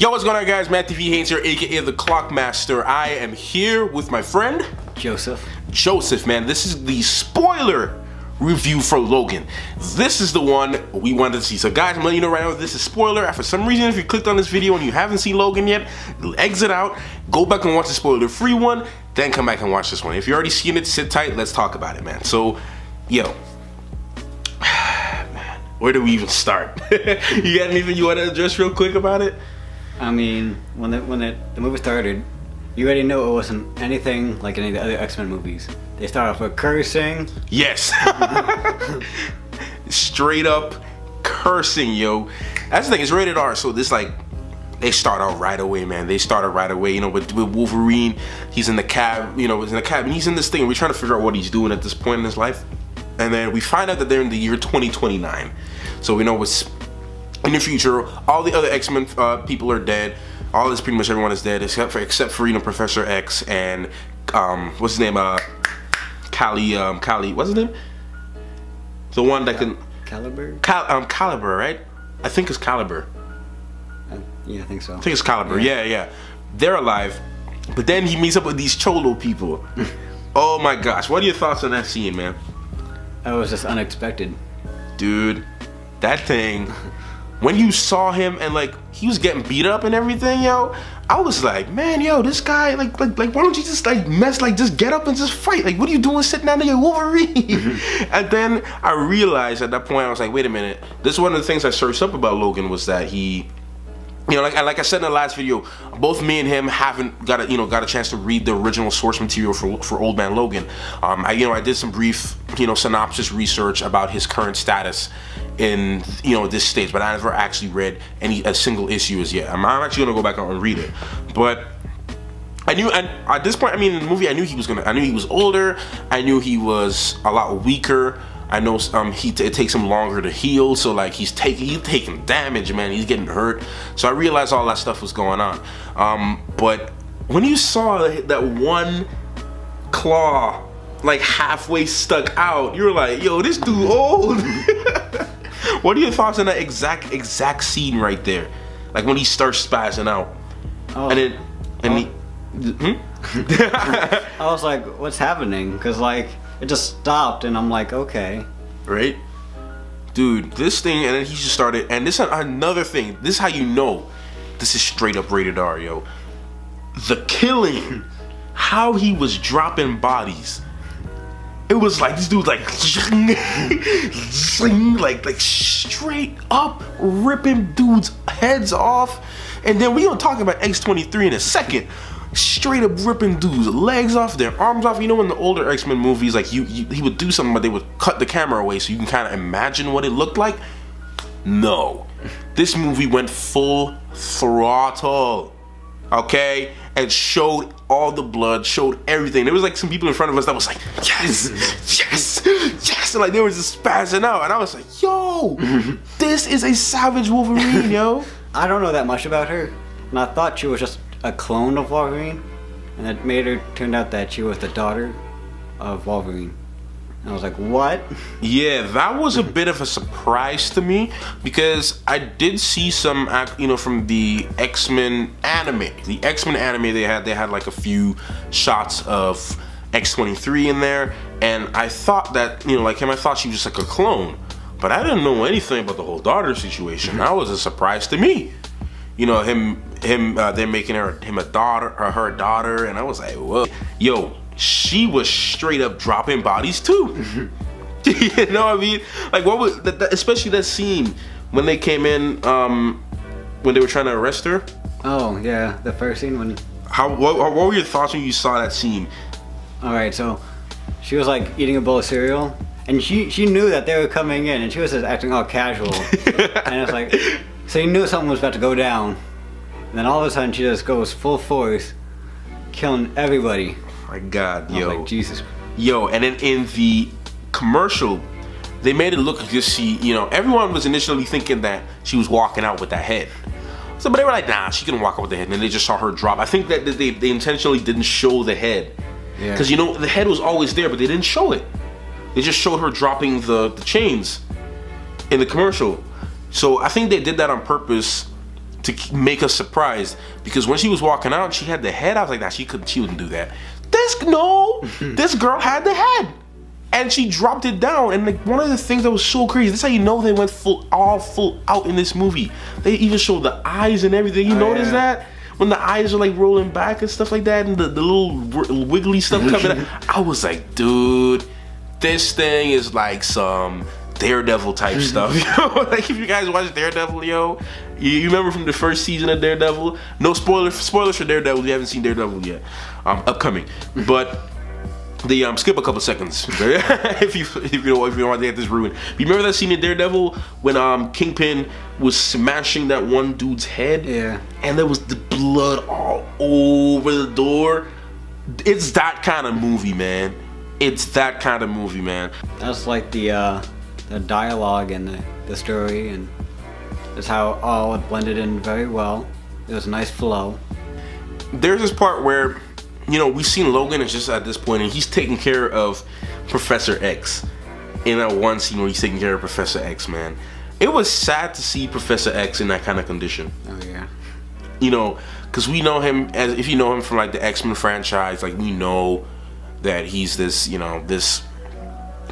Yo, what's going on, guys? Matt TV Haynes here, aka the Clockmaster. I am here with my friend Joseph. Joseph, man, this is the spoiler review for Logan. This is the one we wanted to see. So guys, I'm letting you know right now, this is spoiler. For some reason, if you clicked on this video and you haven't seen Logan yet, exit out, go back and watch the spoiler-free one, then come back and watch this one. If you've already seen it, sit tight, let's talk about it, man. So, yo, man, where do we even start? You got anything you want to address real quick about it? I mean, when the movie started, you already know it wasn't anything like any of the other X-Men movies. They start off with cursing. Yes. Straight up cursing, yo. That's the thing, it's rated R, so this, like, they start out right away, man. They started right away, you know, with Wolverine. He's in the cab, you know, he's in the cab, and he's in this thing. We're trying to figure out what he's doing at this point in his life. And then we find out that they're in the year 2029. So we know it's in the future. All the other X-Men people are dead. Pretty much everyone is dead except for you know, Professor X and what's his name? Cali, what's his name? The one that can Caliber? Caliber, right? I think it's Caliber. Yeah, I think so. I think it's Caliber. Yeah. They're alive, but then he meets up with these Cholo people. Oh my gosh, what are your thoughts on that scene, man? That was just unexpected. Dude, that thing. When you saw him and like he was getting beat up and everything, yo, I was like, man, yo, this guy, like, why don't you just just get up and just fight? Like, what are you doing sitting down there, Wolverine? And then I realized at that point, I was like, wait a minute. This is one of the things I searched up about Logan was that he, you know, like I said in the last video, both me and him haven't got a chance to read the original source material for Old Man Logan. I did some brief, synopsis research about his current status in, this stage, but I never actually read a single issue as yet. I'm actually gonna go back and read it, but I knew, and at this point, I mean, in the movie, I knew he was older. I knew he was a lot weaker. I know it takes him longer to heal, so like he's taking damage, man. He's getting hurt. So I realized all that stuff was going on. But when you saw that one claw like halfway stuck out, you were like, "Yo, this dude old." What are your thoughts on that exact scene right there? Like when he starts spazzing out, I was like, "What's happening?" Because like, it just stopped, and I'm like, okay. Right? Dude, this thing, and then he just started, and this is another thing. This is how you know this is straight up rated R, yo. The killing, how he was dropping bodies. It was like, this dude's like, like straight up ripping dudes' heads off. And then we gonna talk about X-23 in a second. Straight up ripping dudes' legs off, their arms off. You know, in the older X-Men movies, like he would do something, but they would cut the camera away so you can kind of imagine what it looked like. No, this movie went full throttle, okay, and showed all the blood, showed everything. There was like some people in front of us that was like, yes, and like they were just spazzing out, and I was like, yo, this is a savage Wolverine, yo. I don't know that much about her, and I thought she was just a clone of Wolverine, and it turned out that she was the daughter of Wolverine. And I was like, what? Yeah, that was a bit of a surprise to me, because I did see some, from the X-Men anime. The X-Men anime, they had like a few shots of X-23 in there, and I thought that, like him, I thought she was just like a clone, but I didn't know anything about the whole daughter situation. That was a surprise to me. They're making her a daughter, and I was like, whoa, yo, she was straight up dropping bodies too. You know what I mean? Like, what was especially that scene when they came in, when they were trying to arrest her? Oh yeah, the first scene when. What were your thoughts when you saw that scene? All right, so she was like eating a bowl of cereal, and she knew that they were coming in, and she was just acting all casual, and it's like. So you knew something was about to go down, and then all of a sudden she just goes full force, killing everybody. Oh my God, yo. I was like, Jesus. Yo, and then in the commercial, they made it look like everyone was initially thinking that she was walking out with that head. So, but they were like, nah, she couldn't walk out with the head, and then they just saw her drop. I think that they intentionally didn't show the head. Yeah. Because, the head was always there, but they didn't show it. They just showed her dropping the chains in the commercial. So I think they did that on purpose to make us surprised, because when she was walking out, she had the head. I was like, nah, she wouldn't do that. This girl had the head, and she dropped it down. And like, one of the things that was so crazy, this is how you know they went full out in this movie. They even showed the eyes and everything. You notice that? When the eyes are like rolling back and stuff like that, and the little wiggly stuff coming out, I was like, dude, this thing is like some Daredevil type stuff. Like, if you guys watch Daredevil, you remember from the first season of Daredevil? No spoilers for Daredevil. You haven't seen Daredevil yet. Upcoming, but the skip a couple seconds if you don't want to get this ruined. You remember that scene in Daredevil when Kingpin was smashing that one dude's head? Yeah. And there was the blood all over the door. It's that kind of movie, man. It's that kind of movie, man. That's like the dialogue and the story, and that's how all it blended in very well. It was a nice flow. There's this part where, we've seen Logan is just at this point, and he's taking care of Professor X. In that one scene where he's taking care of Professor X, man. It was sad to see Professor X in that kind of condition. Oh, yeah. Because we know him as, if you know him from like the X-Men franchise, like we know that he's this, this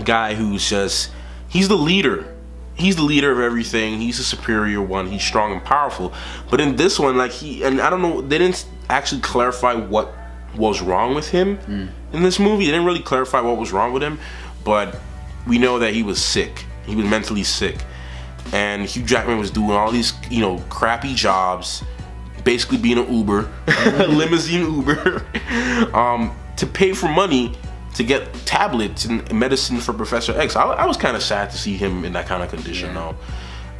guy who's just, he's the leader. He's the leader of everything. He's the superior one. He's strong and powerful. But in this one, like and I don't know, they didn't actually clarify what was wrong with him in this movie. They didn't really clarify what was wrong with him, but we know that he was sick. He was mentally sick. And Hugh Jackman was doing all these, crappy jobs, basically being an Uber, limousine Uber, to pay for money to get tablets and medicine for Professor X. I was kind of sad to see him in that kind of condition, though.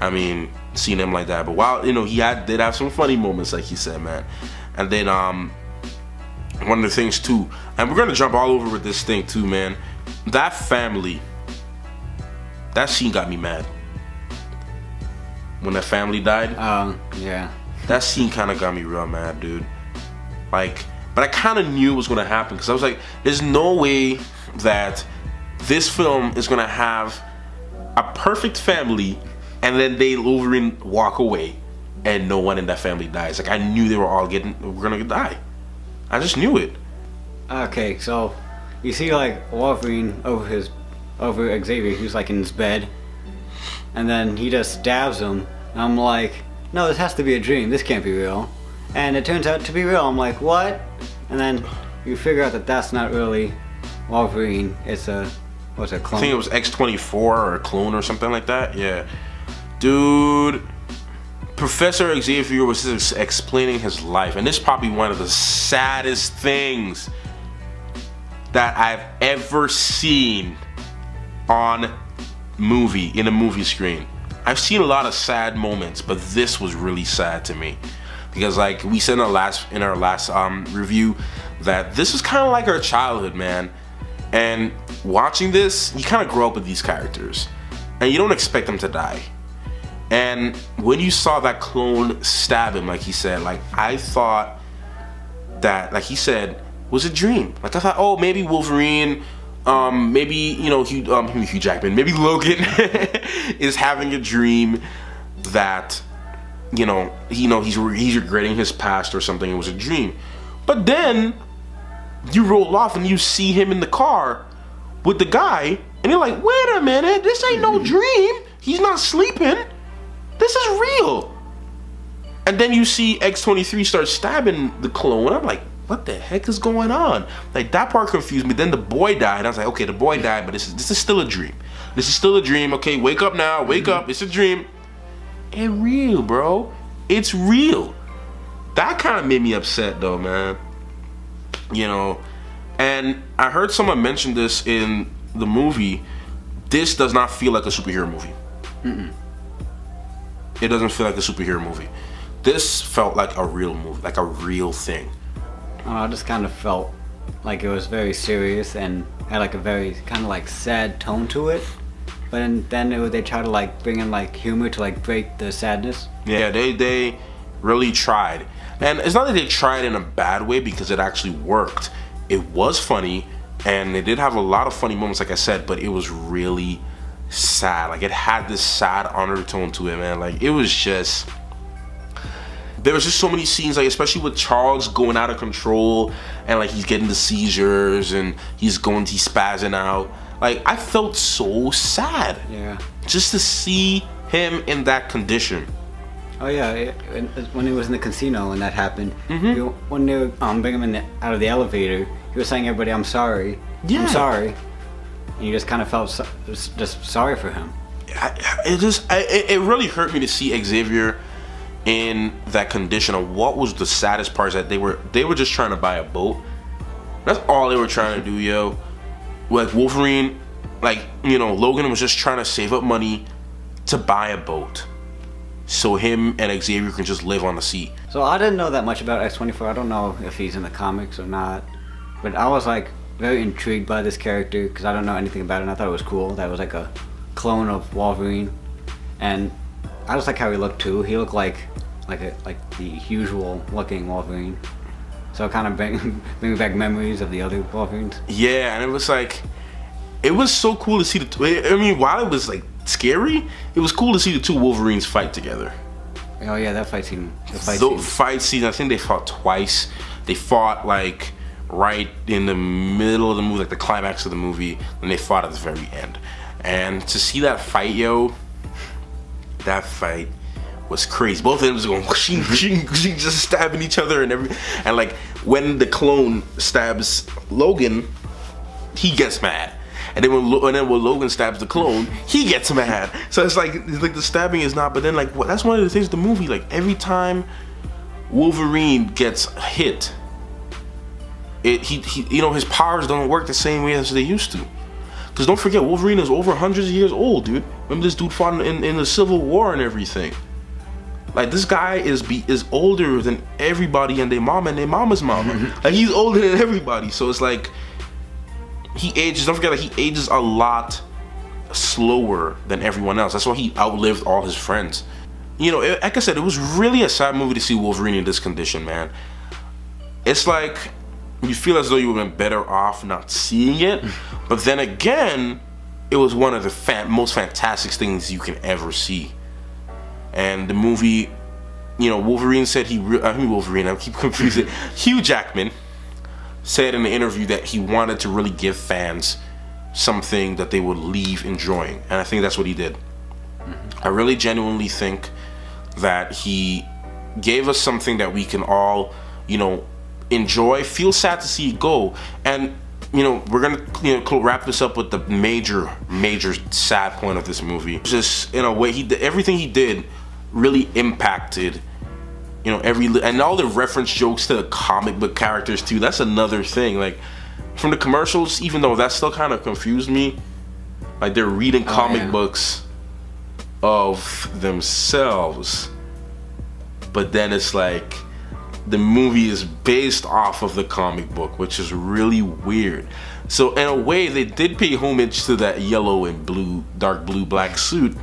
I mean, seeing him like that. But while, he did have some funny moments, like he said, man. And then, one of the things, too, and we're going to jump all over with this thing, too, man. That family, that scene got me mad. When that family died. Yeah. That scene kind of got me real mad, dude. Like, but I kind of knew it was going to happen, because I was like, there's no way that this film is going to have a perfect family and then Wolverine walk away and no one in that family dies. Like, I knew they were all going to die. I just knew it. Okay, so you see like Wolverine over Xavier, who's like in his bed, and then he just stabs him, and I'm like, no, this has to be a dream, this can't be real. And it turns out to be real. I'm like, what? And then you figure out that that's not really Wolverine, it's a clone? I think it was X-24 or a clone or something like that. Yeah, dude, Professor Xavier was just explaining his life, and this is probably one of the saddest things that I've ever seen in a movie screen. I've seen a lot of sad moments, but this was really sad to me, because like we said in our last review, that this is kind of like our childhood, man. And watching this, you kind of grow up with these characters, and you don't expect them to die. And when you saw that clone stab him, like he said, like I thought that, like he said, was a dream. Like I thought, oh, maybe Wolverine, maybe Hugh Jackman, maybe Logan is having a dream that he's regretting his past or something. It was a dream. But then you roll off and you see him in the car with the guy, and you're like, wait a minute, this ain't no dream. He's not sleeping. This is real. And then you see X-23 start stabbing the clone. I'm like, what the heck is going on? Like, that part confused me. Then the boy died. I was like, okay, the boy died, but this is still a dream. This is still a dream. Okay, wake up now. Wake up. It's a dream. It's real, bro. It's real. That kind of made me upset, though, man. And I heard someone mention this in the movie. This does not feel like a superhero movie. It doesn't feel like a superhero movie. This felt like a real movie, like a real thing. I just kind of felt like it was very serious and had like a very kind of like sad tone to it. But then they try to like bring in like humor to like break the sadness. Yeah, they really tried. And it's not that they tried in a bad way, because it actually worked. It was funny, and it did have a lot of funny moments, like I said, but it was really sad. Like, it had this sad undertone to it, man. Like, it was just, there was just so many scenes, like especially with Charles going out of control and like he's getting the seizures and he's spazzing out. Like I felt so sad. Yeah. Just to see him in that condition. Oh yeah, when he was in the casino when that happened, Mm-hmm. when they were bringing him out of the elevator, he was saying, "Everybody, I'm sorry. Yeah. I'm sorry." And you just kind of felt just sorry for him. It really hurt me to see Xavier in that condition. Of what was the saddest part is that they were just trying to buy a boat. That's all they were trying to do, yo. Like Wolverine, like, you know, Logan was just trying to save up money to buy a boat so him and Xavier can just live on the sea. So I didn't know that much about X-24. I don't know if he's in the comics or not, but I was like very intrigued by this character because I don't know anything about it, and I thought it was cool that it was like a clone of Wolverine, and I just like how he looked too. He looked like the usual looking Wolverine, so it kind of bring back memories of the other Wolverines. Yeah, and it was like, it was so cool to see I mean, while it was like scary, it was cool to see the two Wolverines fight together. Oh yeah, that fight scene. Fight scene, I think they fought twice. They fought like right in the middle of the movie, like the climax of the movie, and they fought at the very end. And to see that fight, yo, that fight was crazy. Both of them was going just stabbing each other and like when the clone stabs Logan, he gets mad. And then when Logan stabs the clone, he gets mad. So it's like the stabbing is not, but then like that's one of the things of the movie, like every time Wolverine gets hit, he you know, his powers don't work the same way as they used to. Cause don't forget, Wolverine is over hundreds of years old, dude. Remember this dude fought in the Civil War and everything. Like this guy is older than everybody and their mama and their mama's mama. Like he's older than everybody. So it's like he ages. Don't forget, like he ages a lot slower than everyone else. That's why he outlived all his friends. You know, like I said, it was really a sad movie to see Wolverine in this condition, man. It's like you feel as though you would have been better off not seeing it, but then again, it was one of the most fantastic things you can ever see. And the movie, you know, Wolverine said I keep confusing. Hugh Jackman said in the interview that he wanted to really give fans something that they would leave enjoying, and I think that's what he did. I really genuinely think that he gave us something that we can all, you know, enjoy. Feel sad to see it go, and you know, we're gonna, you know, wrap this up with the major sad point of this movie. Just in a way, everything he did really impacted, you know, and all the reference jokes to the comic book characters too. That's another thing. Like from the commercials, even though that still kind of confused me, like they're reading comic books of themselves, but then it's like the movie is based off of the comic book, which is really weird. So in a way, they did pay homage to that yellow and blue, dark blue, black suit,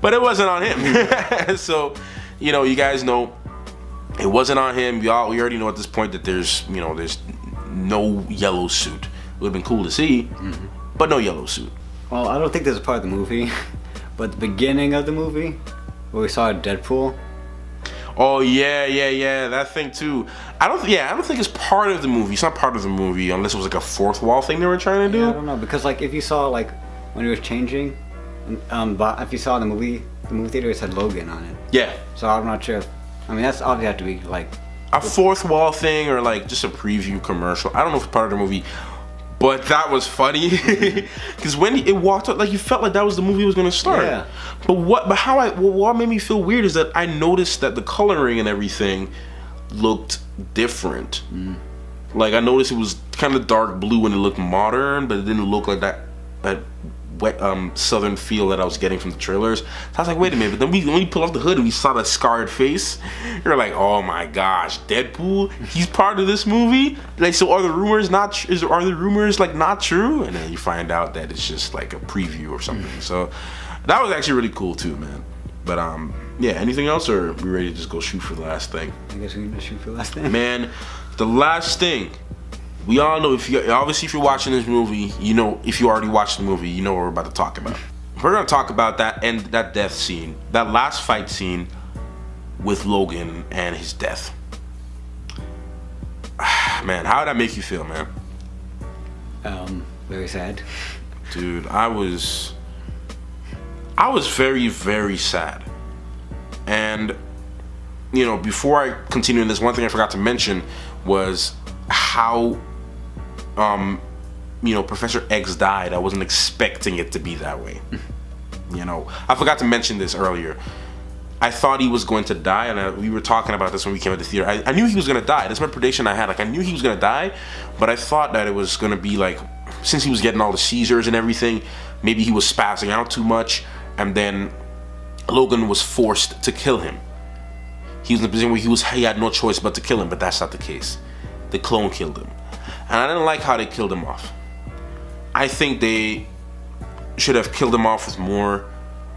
but it wasn't on him. So, you know, you guys know it wasn't on him. We already know at this point that there's no yellow suit. It would have been cool to see, but no yellow suit. Well, I don't think this is part of the movie, but the beginning of the movie, where we saw Deadpool. Oh yeah, that thing too. I don't think it's part of the movie. It's not part of the movie unless it was like a fourth wall thing they were trying to do. Yeah, I don't know, because like if you saw like when he was changing, but if you saw the movie theater, it said Logan on it. Yeah. So I'm not sure. I mean, that's obviously have to be like a fourth wall thing or like just a preview commercial. I don't know if it's part of the movie, but that was funny because when it walked up, like you felt like that was the movie was gonna start. Yeah. But what made me feel weird is that I noticed that the coloring and everything looked different. Like I noticed it was kind of dark blue and it looked modern, but it didn't look like that wet southern feel that I was getting from the trailers. So I was like, wait a minute. But then when we pull off the hood and we saw that scarred face, you're like, oh my gosh, Deadpool, he's part of this movie. Like, so are the rumors not true? And then you find out that it's just like a preview or something. So that was actually really cool too, man. But yeah, anything else, or are we ready to just go shoot for the last thing? I guess we can just shoot for the last thing. Man, the last thing. We all know, if you're watching this movie, you know, if you already watched the movie, you know what we're about to talk about. We're gonna talk about that death scene, that last fight scene with Logan and his death. Man, how did that make you feel, man? Very sad. Dude, I was very, very sad. And, you know, before I continue in this, one thing I forgot to mention was how, you know, Professor X died. I wasn't expecting it to be that way. You know, I forgot to mention this earlier. I thought he was going to die, and we were talking about this when we came at the theater. I knew he was going to die. That's my prediction I had. Like, I knew he was going to die, but I thought that it was going to be like, since he was getting all the seizures and everything, maybe he was spazzing out too much, and then Logan was forced to kill him. He was in a position where he had no choice but to kill him, but that's not the case. The clone killed him. And I didn't like how they killed him off. I think they should have killed him off with more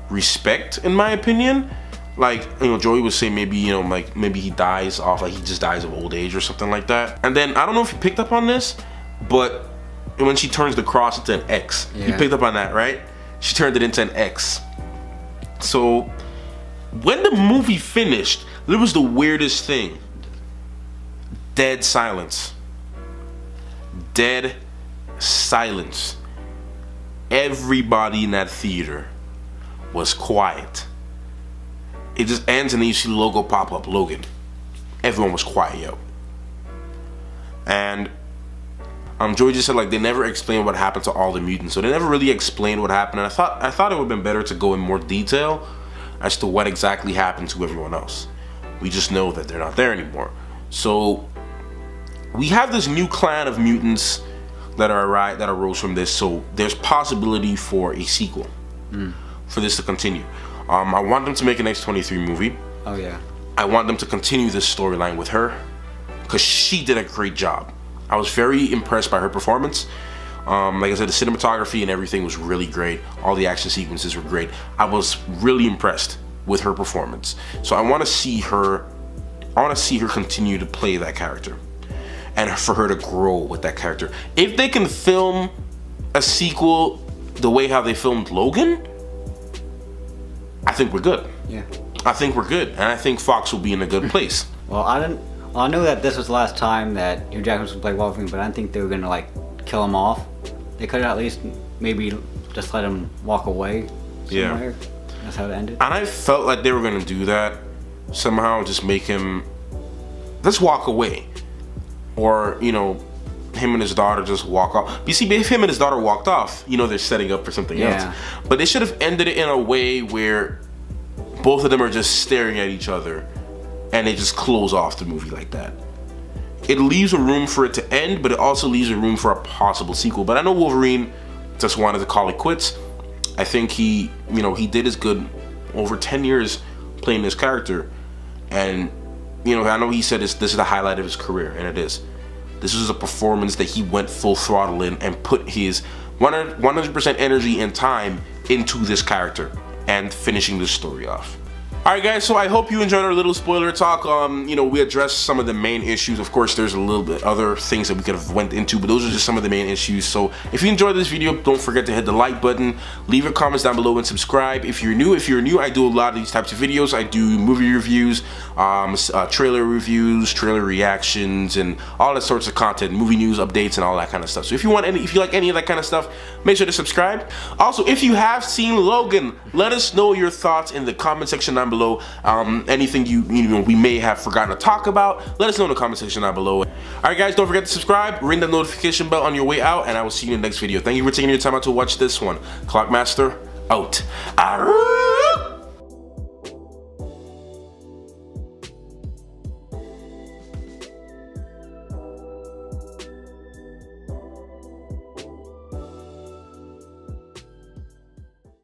respect, in my opinion. Like, you know, Joey was saying maybe, you know, like maybe he dies off, like he just dies of old age or something like that. And then, I don't know if you picked up on this, but when she turns the cross into an X, you picked up on that, right? She turned it into an X. So, when the movie finished, there was the weirdest thing. Dead silence. Dead silence. Everybody in that theater was quiet. It just ends and then you see the logo pop up, Logan. Everyone was quiet, yo. And Joey just said, like, they never explained what happened to all the mutants, so they never really explained what happened. And I thought it would have been better to go in more detail as to what exactly happened to everyone else. We just know that they're not there anymore. So we have this new clan of mutants that arose from this. So there's possibility for a sequel, for this to continue. I want them to make an X-23 movie. Oh yeah. I want them to continue this storyline with her, because she did a great job. I was very impressed by her performance. Like I said, the cinematography and everything was really great. All the action sequences were great. I was really impressed with her performance. So I want to see her. I want to see her continue to play that character, and for her to grow with that character. If they can film a sequel the way how they filmed Logan, I think we're good. Yeah. I think we're good, and I think Fox will be in a good place. Well, I know that this was the last time that Hugh Jackman was going to play Wolverine, but I didn't think they were going to, like, kill him off. They could at least maybe just let him walk away somewhere. Yeah. That's how it ended. And I felt like they were going to do that somehow, just make him just walk away. Or, you know, him and his daughter just walk off. But you see, if him and his daughter walked off, you know they're setting up for something else. But they should have ended it in a way where both of them are just staring at each other and they just close off the movie like that. It leaves a room for it to end, but it also leaves a room for a possible sequel. But I know Wolverine just wanted to call it quits. I think he did his good over 10 years playing this character. And, you know, I know he said this is the highlight of his career, and it is. This was a performance that he went full throttle in and put his 100% energy and time into this character and finishing this story off. Alright guys, so I hope you enjoyed our little spoiler talk. You know, we addressed some of the main issues. Of course, there's a little bit other things that we could have went into, but those are just some of the main issues. So if you enjoyed this video, don't forget to hit the like button, leave your comments down below, and subscribe. If you're new, I do a lot of these types of videos. I do movie reviews, trailer reviews, trailer reactions, and all that sorts of content, movie news updates, and all that kind of stuff. So if you like any of that kind of stuff, make sure to subscribe. Also, if you have seen Logan, let us know your thoughts in the comment section down below. Anything we may have forgotten to talk about, let us know in the comment section down below. Alright guys, don't forget to subscribe, ring the notification bell on your way out, and I will see you in the next video. Thank you for taking your time out to watch this one. Clockmaster out.